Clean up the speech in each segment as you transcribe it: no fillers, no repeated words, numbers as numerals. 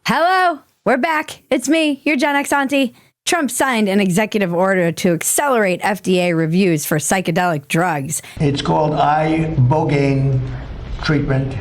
Hello, we're back. It's me, your Gen X auntie. Trump signed an executive order to accelerate FDA reviews for psychedelic drugs. It's called ibogaine treatment.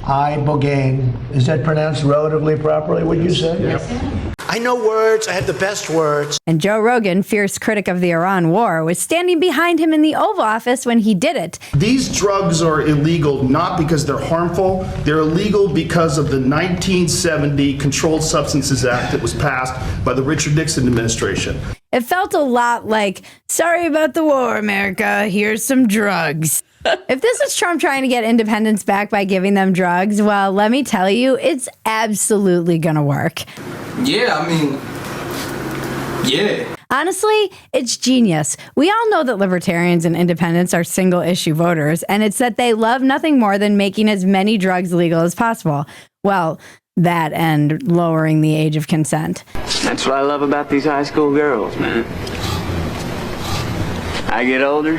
Ibogaine. Is that pronounced relatively properly, would you say? Yes. I know words. I have the best words. And Joe Rogan, fierce critic of the Iran war, was standing behind him in the Oval Office when he did it. These drugs are illegal not because they're harmful. They're illegal because of the 1970 Controlled Substances Act that was passed by the Richard Nixon administration. It felt a lot like, sorry about the war, America. Here's some drugs. If this is Trump trying to get independence back by giving them drugs, well, let me tell you, it's absolutely gonna work. Yeah, yeah. Honestly, it's genius. We all know that libertarians and independents are single-issue voters, and it's that they love nothing more than making as many drugs legal as possible. Well, that and lowering the age of consent. That's what I love about these high school girls, man. I get older,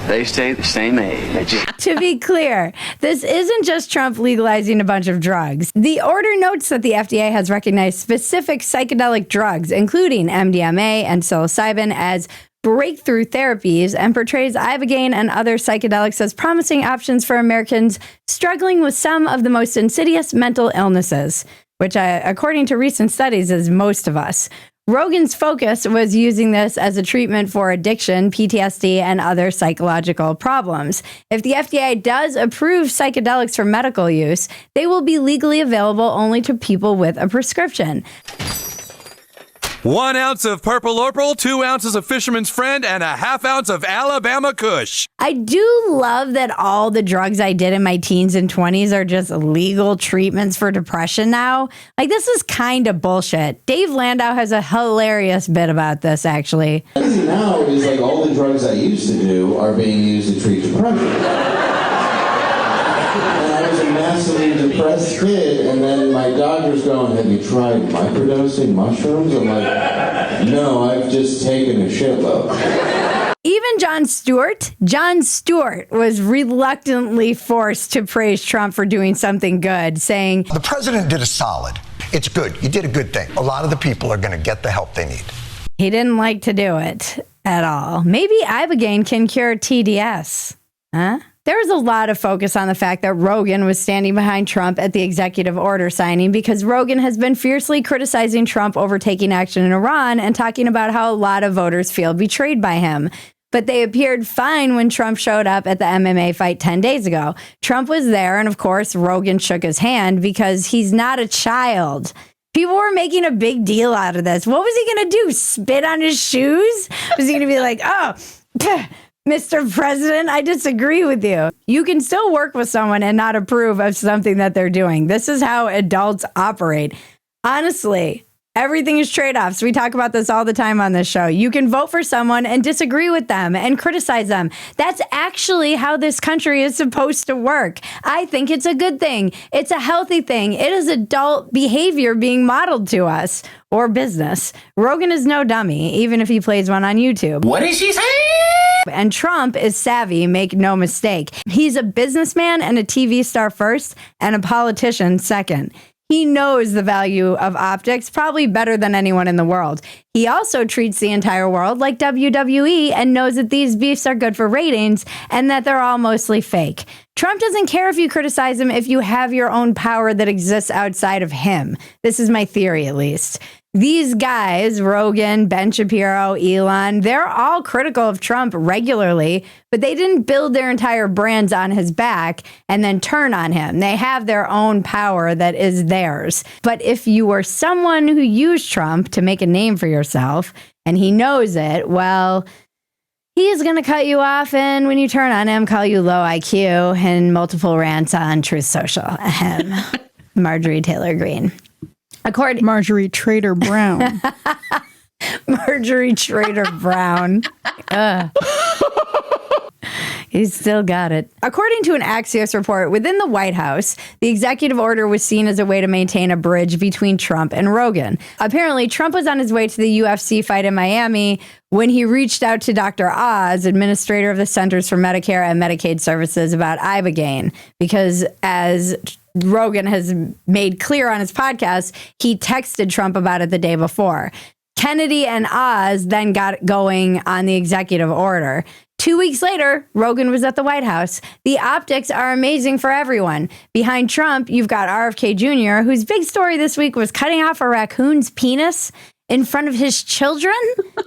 they stay the same age. To be clear, this isn't just Trump legalizing a bunch of drugs. The order notes that the FDA has recognized specific psychedelic drugs, including MDMA and psilocybin, as breakthrough therapies and portrays ibogaine and other psychedelics as promising options for Americans struggling with some of the most insidious mental illnesses, which, according to recent studies, is most of us. Rogan's focus was using this as a treatment for addiction, PTSD, and other psychological problems. If the FDA does approve psychedelics for medical use, they will be legally available only to people with a prescription. 1 ounce of Purple Orpal, 2 ounces of Fisherman's Friend, and a ½ ounce of Alabama Kush. I do love that all the drugs I did in my teens and 20s are just legal treatments for depression now. Like, this is kind of bullshit. Dave Landau has a hilarious bit about this, actually. Now is like all the drugs I used to do are being used to treat depression. Massively depressed kid, and then my doctor's going, have you tried microdosing mushrooms? I'm like, no, I've just taken a shitload. Even Jon Stewart was reluctantly forced to praise Trump for doing something good, saying, the president did a solid. It's good. You did a good thing. A lot of the people are going to get the help they need. He didn't like to do it at all. Maybe ibogaine can cure TDS. Huh? There was a lot of focus on the fact that Rogan was standing behind Trump at the executive order signing because Rogan has been fiercely criticizing Trump over taking action in Iran and talking about how a lot of voters feel betrayed by him. But they appeared fine when Trump showed up at the MMA fight 10 days ago. Trump was there, and of course, Rogan shook his hand because he's not a child. People were making a big deal out of this. What was he going to do? Spit on his shoes? Was he going to be like, oh, Mr. President, I disagree with you. You can still work with someone and not approve of something that they're doing. This is how adults operate. Honestly, everything is trade-offs. We talk about this all the time on this show. You can vote for someone and disagree with them and criticize them. That's actually how this country is supposed to work. I think it's a good thing. It's a healthy thing. It is adult behavior being modeled to us, or business. Rogan is no dummy, even if he plays one on YouTube. What did she say? And Trump is savvy, make no mistake. He's a businessman and a TV star first, and a politician second. He knows the value of optics probably better than anyone in the world. He also treats the entire world like WWE and knows that these beefs are good for ratings and that they're all mostly fake. Trump doesn't care if you criticize him if you have your own power that exists outside of him. This is my theory, at least. These guys, Rogan, Ben Shapiro, Elon, they're all critical of Trump regularly, but they didn't build their entire brands on his back and then turn on him. They have their own power that is theirs. But if you were someone who used Trump to make a name for yourself, and he knows it, well, he is going to cut you off, and when you turn on him, call you low IQ and multiple rants on Truth Social. Ahem. Marjorie Taylor Greene. Marjorie Trader Brown. Marjorie Trader Brown. He's still got it. According to an Axios report, within the White House, the executive order was seen as a way to maintain a bridge between Trump and Rogan. Apparently, Trump was on his way to the UFC fight in Miami when he reached out to Dr. Oz, administrator of the Centers for Medicare and Medicaid Services, about ibogaine, because as Rogan has made clear on his podcast, he texted Trump about it the day before. Kennedy and Oz then got going on the executive order. 2 weeks later, Rogan was at the White House. The optics are amazing for everyone. Behind Trump, you've got RFK Jr., whose big story this week was cutting off a raccoon's penis in front of his children.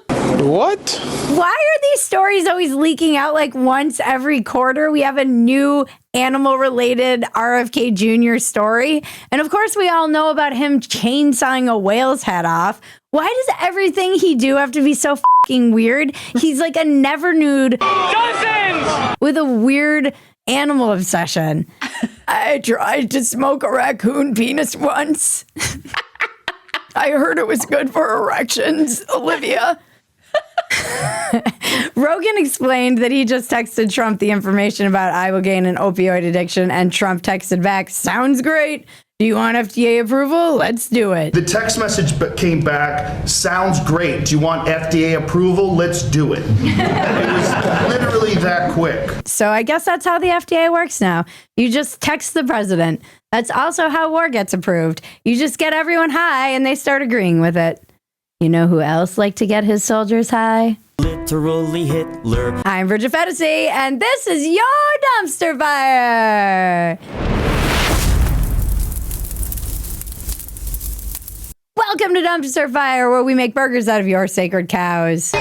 What? Why are these stories always leaking out like once every quarter? We have a new animal-related RFK Jr. story. And of course, we all know about him chainsawing a whale's head off. Why does everything he do have to be so fucking weird? He's like a never nude with a weird animal obsession. I tried to smoke a raccoon penis once. I heard it was good for erections, Olivia. Rogan explained that he just texted Trump the information about ibogaine and opioid addiction, and Trump texted back, "Sounds great. Do you want FDA approval? Let's do it." The text message came back, "Sounds great. Do you want FDA approval? Let's do it." It was literally that quick. So I guess that's how the FDA works now. You just text the president. That's also how war gets approved. You just get everyone high and they start agreeing with it. You know who else liked to get his soldiers high? Literally Hitler. I'm Bridget Phetasy, and this is your Dumpster Fire. Welcome to Dumpster Fire, where we make burgers out of your sacred cows.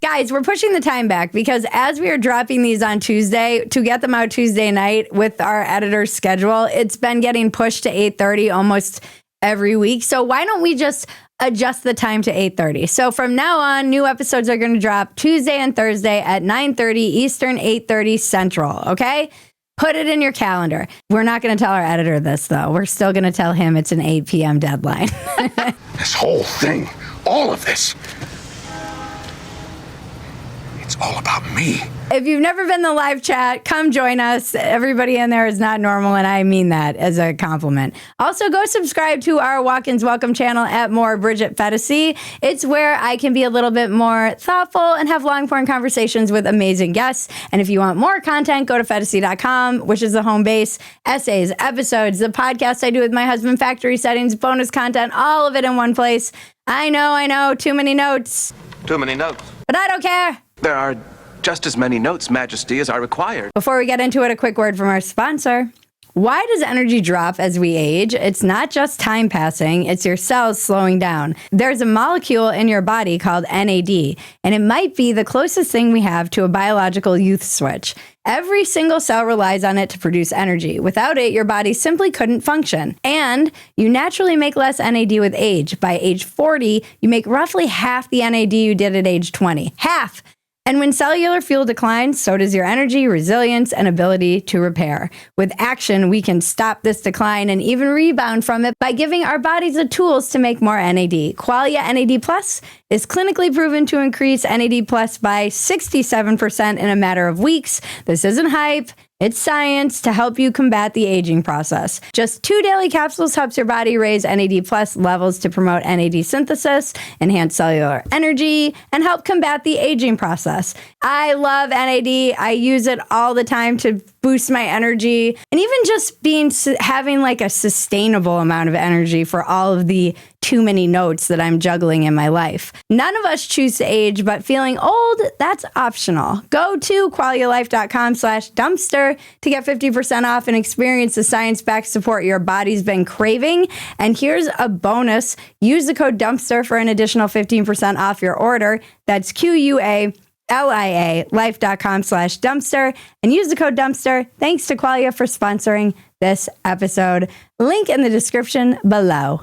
Guys, we're pushing the time back because as we are dropping these on Tuesday, to get them out Tuesday night with our editor's schedule, it's been getting pushed to 8:30 almost every week. So why don't we just adjust the time to 8:30? So from now on, new episodes are going to drop Tuesday and Thursday at 9:30 Eastern, 8:30 Central, okay? Put it in your calendar. We're not going to tell our editor this, though. We're still going to tell him it's an 8 p.m. deadline. This whole thing, all of this, it's all about me. If you've never been in the live chat, come join us. Everybody in there is not normal, and I mean that as a compliment. Also, go subscribe to our Walk-ins Welcome channel at More Bridget Phetasy. It's where I can be a little bit more thoughtful and have long-form conversations with amazing guests. And if you want more content, go to Phetasy.com, which is the home base. Essays, episodes, the podcast I do with my husband, factory settings, bonus content, all of it in one place. I know, too many notes. Too many notes. But I don't care. There are just as many notes, Majesty, as are required. Before we get into it, a quick word from our sponsor. Why does energy drop as we age? It's not just time passing, it's your cells slowing down. There's a molecule in your body called NAD, and it might be the closest thing we have to a biological youth switch. Every single cell relies on it to produce energy. Without it, your body simply couldn't function. And you naturally make less NAD with age. By age 40, you make roughly half the NAD you did at age 20. Half! And when cellular fuel declines, so does your energy, resilience, and ability to repair. With action, we can stop this decline and even rebound from it by giving our bodies the tools to make more NAD. Qualia NAD Plus is clinically proven to increase NAD Plus by 67% in a matter of weeks. This isn't hype. It's science to help you combat the aging process. Just 2 daily capsules helps your body raise NAD plus levels to promote NAD synthesis, enhance cellular energy, and help combat the aging process. I love NAD. I use it all the time to boost my energy, and even just having like a sustainable amount of energy for all of the too many notes that I'm juggling in my life. None of us choose to age, but feeling old, that's optional. Go to qualialife.com/dumpster to get 50% off and experience the science-backed support your body's been craving. And here's a bonus. Use the code DUMPSTER for an additional 15% off your order. That's QUALIA life.com/dumpster and use the code dumpster. Thanks to Qualia for sponsoring this episode. Link in the description below.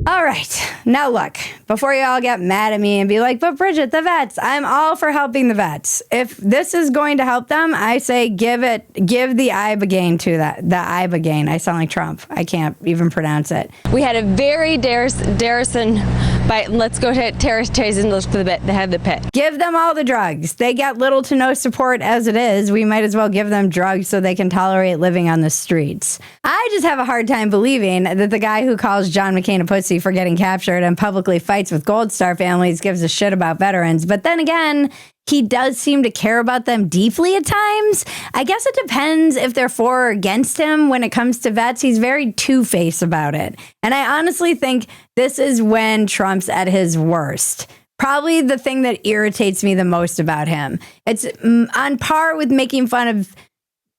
All right. Now look, before you all get mad at me and be like, but Bridget, the vets, I'm all for helping the vets. If this is going to help them, I say give the ibogaine to that. The ibogaine. I sound like Trump. I can't even pronounce it. We had a very Darrison bite. Let's go to Terrace and look for the bit. They have the pit. Give them all the drugs. They get little to no support as it is. We might as well give them drugs so they can tolerate living on the streets. I just have a hard time believing that the guy who calls John McCain a pussy for getting captured and publicly fights with Gold Star families gives a shit about veterans. But then again, he does seem to care about them deeply at times. I guess it depends if they're for or against him. When it comes to vets, he's very two-faced about it. And I honestly think this is when Trump's at his worst. Probably the thing that irritates me the most about him. It's on par with making fun of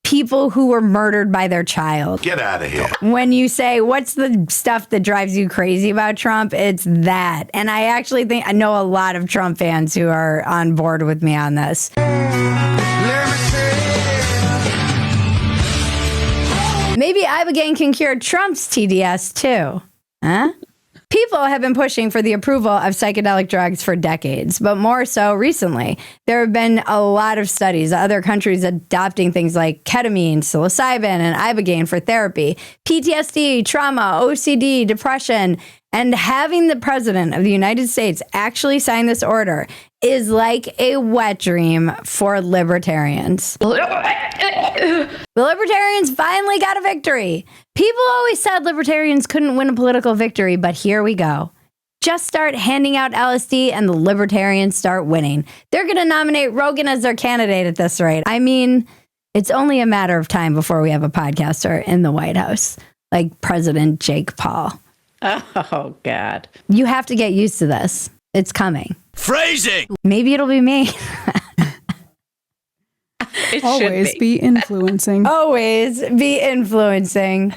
people who were murdered by their child. Get out of here. When you say, what's the stuff that drives you crazy about Trump? It's that. And I actually think I know a lot of Trump fans who are on board with me on this. Maybe ibogaine can cure Trump's TDS too. Huh? People have been pushing for the approval of psychedelic drugs for decades, but more so recently. There have been a lot of studies, other countries adopting things like ketamine, psilocybin, and ibogaine for therapy, PTSD, trauma, OCD, depression, and having the president of the United States actually sign this order is like a wet dream for libertarians. The libertarians finally got a victory. People always said libertarians couldn't win a political victory, but here we go. Just start handing out LSD and the libertarians start winning. They're going to nominate Rogan as their candidate at this rate. I mean, it's only a matter of time before we have a podcaster in the White House, like President Jake Paul. Oh, God. You have to get used to this. It's coming. Phrasing! Maybe it'll be me. It Always should be influencing. Always be influencing.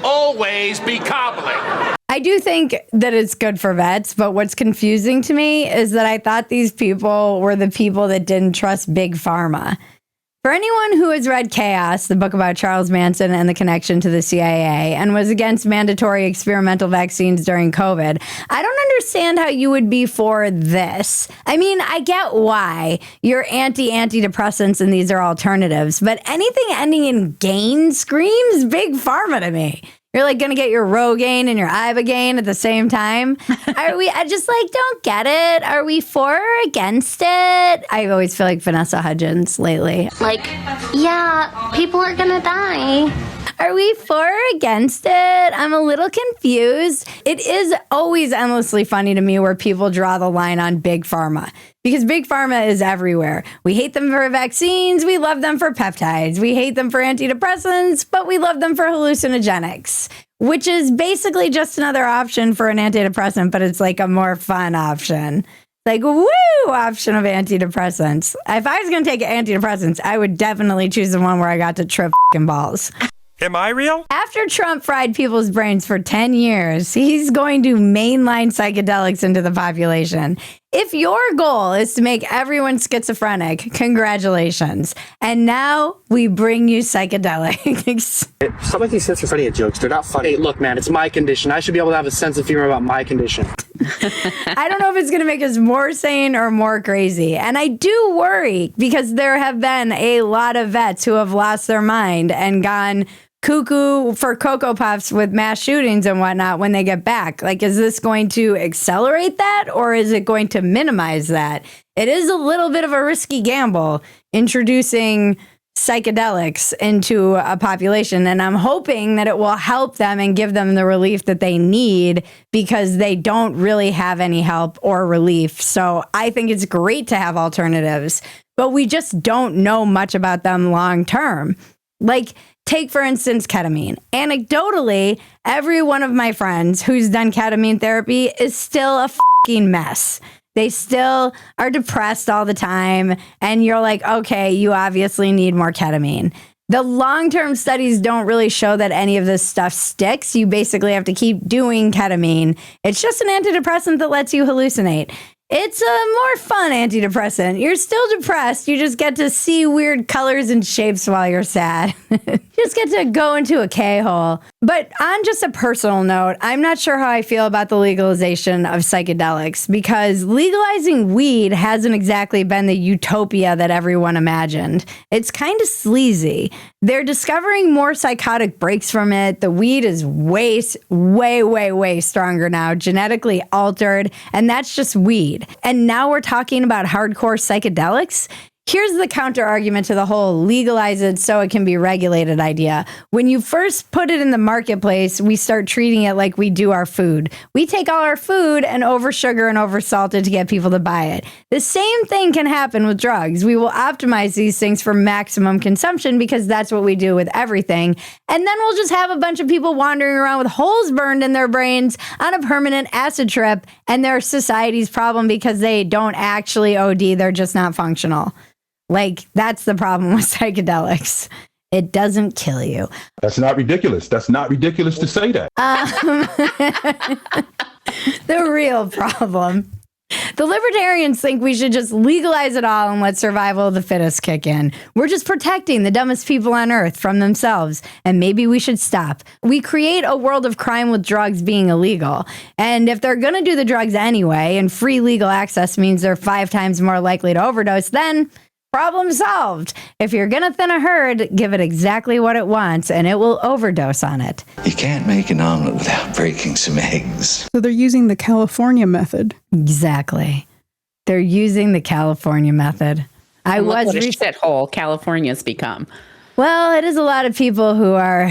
Always be cobbling. I do think that it's good for vets, but what's confusing to me is that I thought these people were the people that didn't trust Big Pharma. For anyone who has read Chaos, the book about Charles Manson and the connection to the CIA, and was against mandatory experimental vaccines during COVID, I don't understand how you would be for this. I mean, I get why you're anti-antidepressants and these are alternatives, but anything ending in gain screams Big Pharma to me. You're like going to get your Rogaine and your ibogaine at the same time. I just like don't get it. Are we for or against it? I always feel like Vanessa Hudgens lately. Like, yeah, people are going to die. Are we for or against it? I'm a little confused. It is always endlessly funny to me where people draw the line on Big Pharma. Because Big Pharma is everywhere. We hate them for vaccines. We love them for peptides. We hate them for antidepressants, but we love them for hallucinogenics, which is basically just another option for an antidepressant, but it's like a more fun option. Like, woo, option of antidepressants. If I was going to take antidepressants, I would definitely choose the one where I got to trip fucking balls. Am I real? After Trump fried people's brains for 10 years, he's going to mainline psychedelics into the population. If your goal is to make everyone schizophrenic, congratulations. And now we bring you psychedelics. Some of these schizophrenia jokes, they're not funny. Hey, look, man, it's my condition. I should be able to have a sense of humor about my condition. I don't know if it's going to make us more sane or more crazy. And I do worry because there have been a lot of vets who have lost their mind and gone cuckoo for Cocoa Puffs with mass shootings and whatnot when they get back. Like, is this going to accelerate that or is it going to minimize that? It is a little bit of a risky gamble introducing psychedelics into a population, and I'm hoping that it will help them and give them the relief that they need because they don't really have any help or relief. So I think it's great to have alternatives, but we just don't know much about them long term. Like, take, for instance, ketamine. Anecdotally, every one of my friends who's done ketamine therapy is still a fucking mess. They still are depressed all the time. And you're like, okay, you obviously need more ketamine. The long-term studies don't really show that any of this stuff sticks. You basically have to keep doing ketamine. It's just an antidepressant that lets you hallucinate. It's a more fun antidepressant. You're still depressed. You just get to see weird colors and shapes while you're sad. You just get to go into a K-hole. But on just a personal note, I'm not sure how I feel about the legalization of psychedelics because legalizing weed hasn't exactly been the utopia that everyone imagined. It's kind of sleazy. They're discovering more psychotic breaks from it. The weed is way stronger now, genetically altered, and that's just weed. And now we're talking about hardcore psychedelics. Here's the counter argument to the whole legalize it so it can be regulated idea. When you first put it in the marketplace, we start treating it like we do our food. We take all our food and over sugar and over salt it to get people to buy it. The same thing can happen with drugs. We will optimize these things for maximum consumption because that's what we do with everything. And then we'll just have a bunch of people wandering around with holes burned in their brains on a permanent acid trip, and they're society's problem because they don't actually OD, they're just not functional. Like, that's the problem with psychedelics. It doesn't kill you. That's not ridiculous. That's not ridiculous to say that. The real problem. The libertarians think we should just legalize it all and let survival of the fittest kick in. We're just protecting the dumbest people on earth from themselves, and maybe we should stop. We create a world of crime with drugs being illegal. And if they're going to do the drugs anyway, and free legal access means they're 5 times more likely to overdose, then problem solved. If you're going to thin a herd, give it exactly what it wants, and it will overdose on it. You can't make an omelet without breaking some eggs. So they're using the California method. Exactly. They're using the California method. Look what a shithole California's become. Well, it is a lot of people who are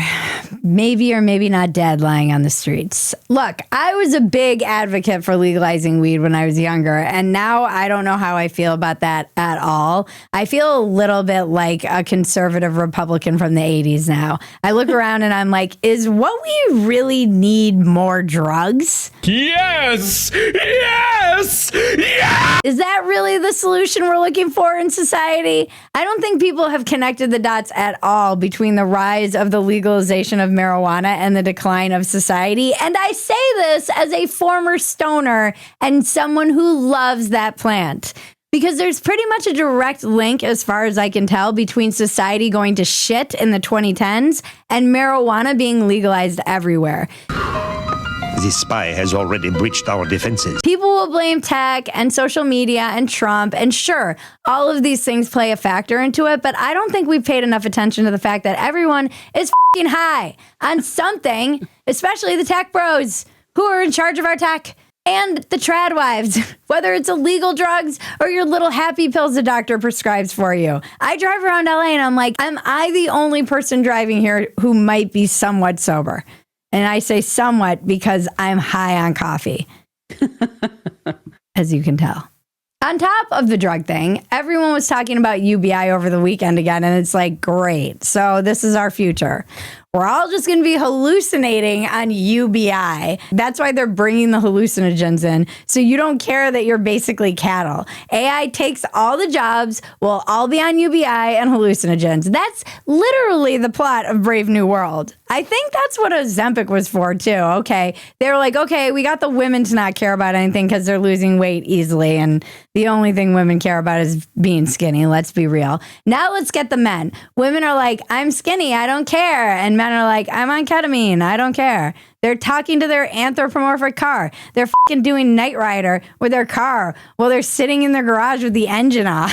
maybe or maybe not dead lying on the streets. Look, I was a big advocate for legalizing weed when I was younger, and now I don't know how I feel about that at all. I feel a little bit like a conservative Republican from the 80s now. I look around and I'm like, is what we really need more drugs? Yes! Yes! Yes! Is that really the solution we're looking for in society? I don't think people have connected the dots at all between the rise of the legalization of marijuana and the decline of society. And I say this as a former stoner and someone who loves that plant. Because there's pretty much a direct link, as far as I can tell, between society going to shit in the 2010s and marijuana being legalized everywhere. This spy has already breached our defenses. People will blame tech and social media and Trump, and sure, all of these things play a factor into it, but I don't think we've paid enough attention to the fact that everyone is fucking high on something, especially the tech bros who are in charge of our tech. And the trad wives, whether it's illegal drugs or your little happy pills the doctor prescribes for you. I drive around LA and I'm like, am I the only person driving here who might be somewhat sober? And I say somewhat because I'm high on coffee, as you can tell. On top of the drug thing, everyone was talking about UBI over the weekend again, and it's like, great. So this is our future. We're all just going to be hallucinating on UBI. That's why they're bringing the hallucinogens in. So you don't care that you're basically cattle. AI takes all the jobs. We'll all be on UBI and hallucinogens. That's literally the plot of Brave New World. I think that's what Ozempic was for, too. Okay. They were like, okay, we got the women to not care about anything because they're losing weight easily. And the only thing women care about is being skinny. Let's be real. Now let's get the men. Women are like, I'm skinny. I don't care. And men are like, I'm on ketamine. I don't care. They're talking to their anthropomorphic car. They're fucking doing Knight Rider with their car while they're sitting in their garage with the engine off.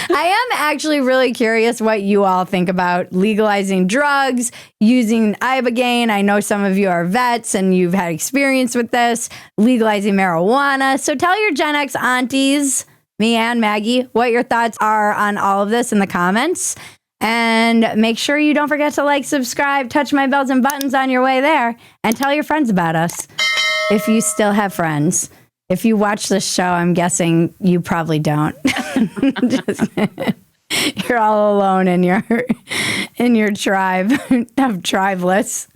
I am actually really curious what you all think about legalizing drugs, using ibogaine. I know some of you are vets and you've had experience with this, legalizing marijuana. So tell your Gen X aunties, me and Maggie, what your thoughts are on all of this in the comments. And make sure you don't forget to like, subscribe, touch my bells and buttons on your way there, and tell your friends about us if you still have friends. If you watch this show, I'm guessing you probably don't. You're all alone in your tribe of tribeless.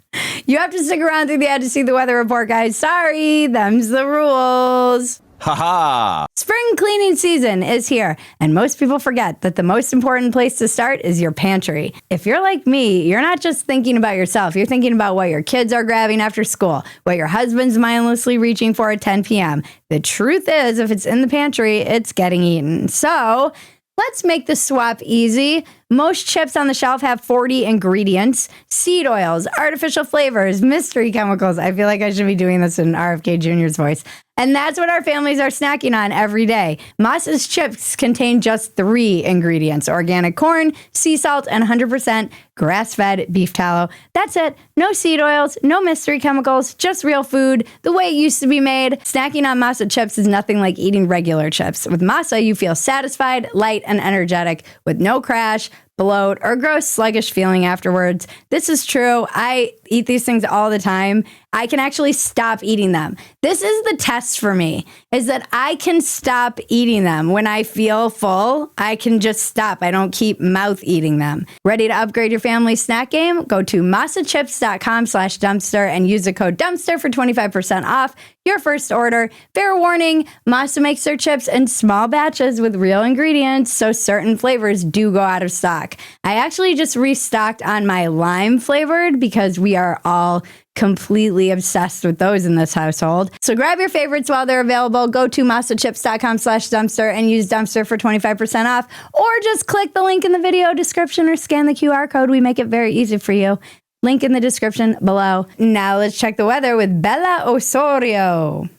You have to stick around through the ad to see the weather report, guys. Sorry, them's the rules. Ha-ha! Spring cleaning season is here, and most people forget that the most important place to start is your pantry. If you're like me, you're not just thinking about yourself. You're thinking about what your kids are grabbing after school, what your husband's mindlessly reaching for at 10 p.m. The truth is, if it's in the pantry, it's getting eaten. So let's make the swap easy. Most chips on the shelf have 40 ingredients: seed oils, artificial flavors, mystery chemicals. I feel like I should be doing this in RFK Jr.'s voice. And that's what our families are snacking on every day. Masa's chips contain just 3 ingredients: organic corn, sea salt, and 100% grass-fed beef tallow. That's it. No seed oils, no mystery chemicals, just real food, the way it used to be made. Snacking on Masa chips is nothing like eating regular chips. With Masa, you feel satisfied, light, and energetic with no crash, bloat, or gross, sluggish feeling afterwards. This is true. I eat these things all the time. I can actually stop eating them. This is the test for me, is that I can stop eating them. When I feel full, I can just stop. I don't keep mouth eating them. Ready to upgrade your family snack game? Go to masachips.com/dumpster and use the code dumpster for 25% off your first order. Fair warning, Masa makes their chips in small batches with real ingredients, so certain flavors do go out of stock. I actually just restocked on my lime flavored because we are all completely obsessed with those in this household. So grab your favorites while they're available. Go to masachips.com/dumpster and use dumpster for 25% off, or just click the link in the video description or scan the QR code. We make it very easy for you. Link in the description below. Now let's check the weather with Bella Osorio.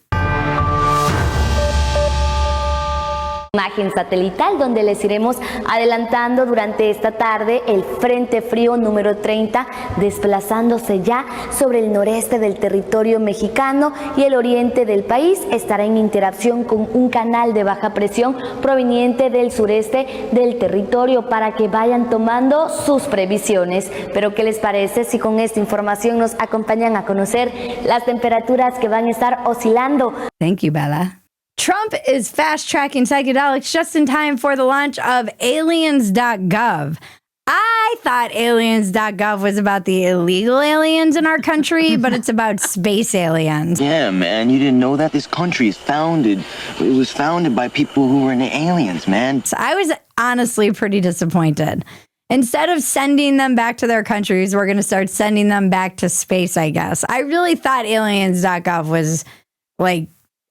Imagen satelital donde les iremos adelantando durante esta tarde el Frente Frío número 30 desplazándose ya sobre el noreste del territorio mexicano y el oriente del país. Estará en interacción con un canal de baja presión proveniente del sureste del territorio para que vayan tomando sus previsiones. Pero ¿qué les parece si con esta información nos acompañan a conocer las temperaturas que van a estar oscilando? Thank you, Bella. Trump is fast-tracking psychedelics just in time for the launch of Aliens.gov. I thought Aliens.gov was about the illegal aliens in our country, but it's about space aliens. Yeah, man, you didn't know that? This country is founded. It was founded by people who were into aliens, man. So I was honestly pretty disappointed. Instead of sending them back to their countries, we're going to start sending them back to space, I guess. I really thought Aliens.gov was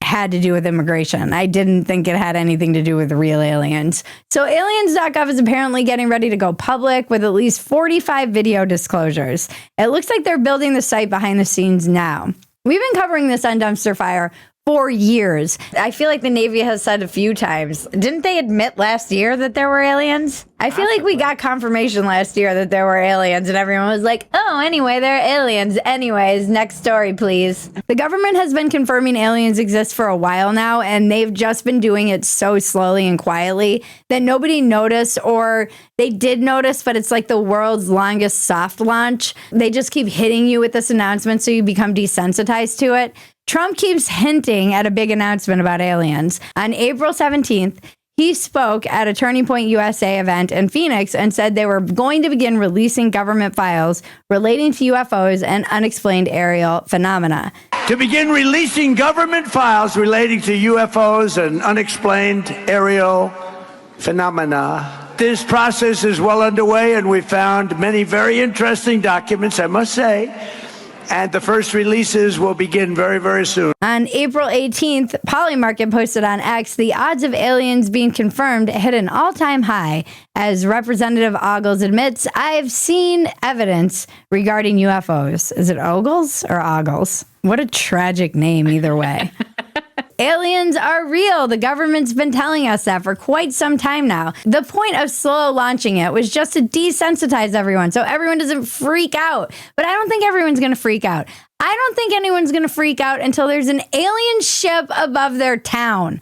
had to do with immigration. I didn't think it had anything to do with real aliens. So Aliens.gov is apparently getting ready to go public with at least 45 video disclosures. It looks like they're building the site behind the scenes now. We've been covering this on Dumpster Fire for years. I feel like the Navy has said a few times. Didn't they admit last year that there were aliens? I feel like we got confirmation last year that there were aliens and everyone was like, oh, anyway, they're aliens. Anyways, next story, please. The government has been confirming aliens exist for a while now, and they've just been doing it so slowly and quietly that nobody noticed, or they did notice, but it's like the world's longest soft launch. They just keep hitting you with this announcement so you become desensitized to it. Trump keeps hinting at a big announcement about aliens. On April 17th, he spoke at a Turning Point USA event in Phoenix and said they were going to begin releasing government files relating to UFOs and unexplained aerial phenomena. To begin releasing government files relating to UFOs and unexplained aerial phenomena. This process is well underway, and we found many very interesting documents, I must say. And the first releases will begin very, very soon. On April 18th, Polymarket posted on X, the odds of aliens being confirmed hit an all-time high. As Representative Ogles admits, I've seen evidence regarding UFOs. Is it Ogles or Ogles? What a tragic name either way. Aliens are real. The government's been telling us that for quite some time now. The point of slow launching it was just to desensitize everyone so everyone doesn't freak out. But I don't think everyone's going to freak out. I don't think anyone's going to freak out until there's an alien ship above their town.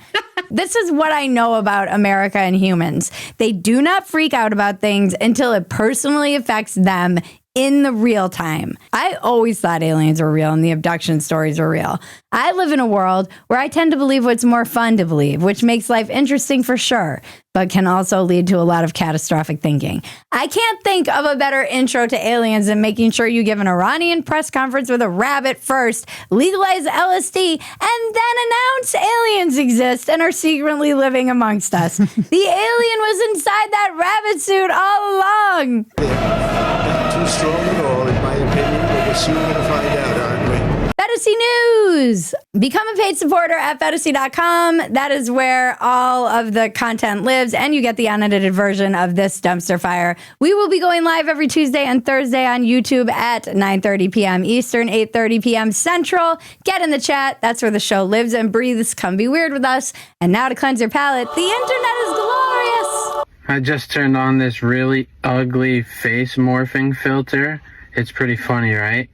This is what I know about America and humans. They do not freak out about things until it personally affects them in the real time. I always thought aliens were real and the abduction stories were real. I live in a world where I tend to believe what's more fun to believe, which makes life interesting for sure, but can also lead to a lot of catastrophic thinking. I can't think of a better intro to aliens than making sure you give an Iranian press conference with a rabbit first, legalize LSD, and then announce aliens exist and are secretly living amongst us. The alien was inside that rabbit suit all along. Not too strong at all, in my opinion, but we're soon going to find out, aren't we? Phetasy News. Become a paid supporter at Phetasy.com. That is where all of the content lives, and you get the unedited version of this dumpster fire. We will be going live every Tuesday and Thursday on YouTube at 9:30 p.m. Eastern, 8:30 p.m. Central. Get in the chat. That's where the show lives and breathes. Come be weird with us. And now to cleanse your palate, the internet is glorious. I just turned on this really ugly face morphing filter. It's pretty funny, right?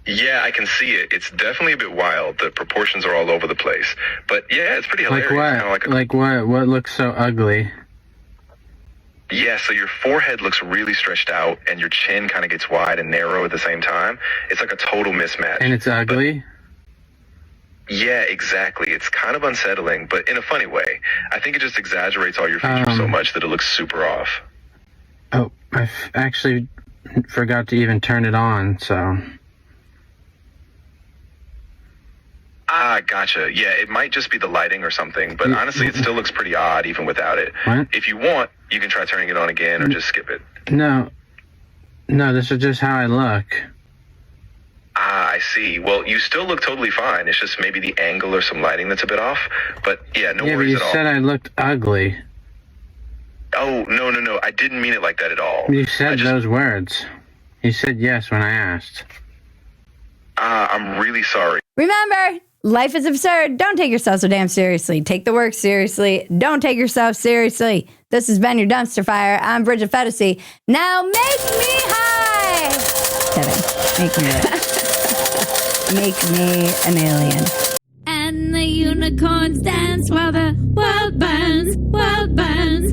Yeah, I can see it. It's definitely a bit wild. The proportions are all over the place. But yeah, it's pretty hilarious. Like what? What looks so ugly? Yeah, so your forehead looks really stretched out and your chin kind of gets wide and narrow at the same time. It's like a total mismatch. And it's ugly? Yeah, exactly. It's kind of unsettling, but in a funny way. I think it just exaggerates all your features so much that it looks super off. Oh, I actually forgot to even turn it on, so... Ah, gotcha. Yeah, it might just be the lighting or something, but honestly, it still looks pretty odd even without it. What? If you want, you can try turning it on again or just skip it. No, this is just how I look. Ah, I see. Well, you still look totally fine. It's just maybe the angle or some lighting that's a bit off. But yeah, no worries at all. Yeah, but you said I looked ugly. Oh, no. I didn't mean it like that at all. You said those words. You said yes when I asked. I'm really sorry. Remember, life is absurd. Don't take yourself so damn seriously. Take the work seriously. Don't take yourself seriously. This has been your dumpster fire. I'm Bridget Phetasy. Now make me high. Kidding. Make me rich. Make me an alien. And the unicorns dance while the world burns, world burns.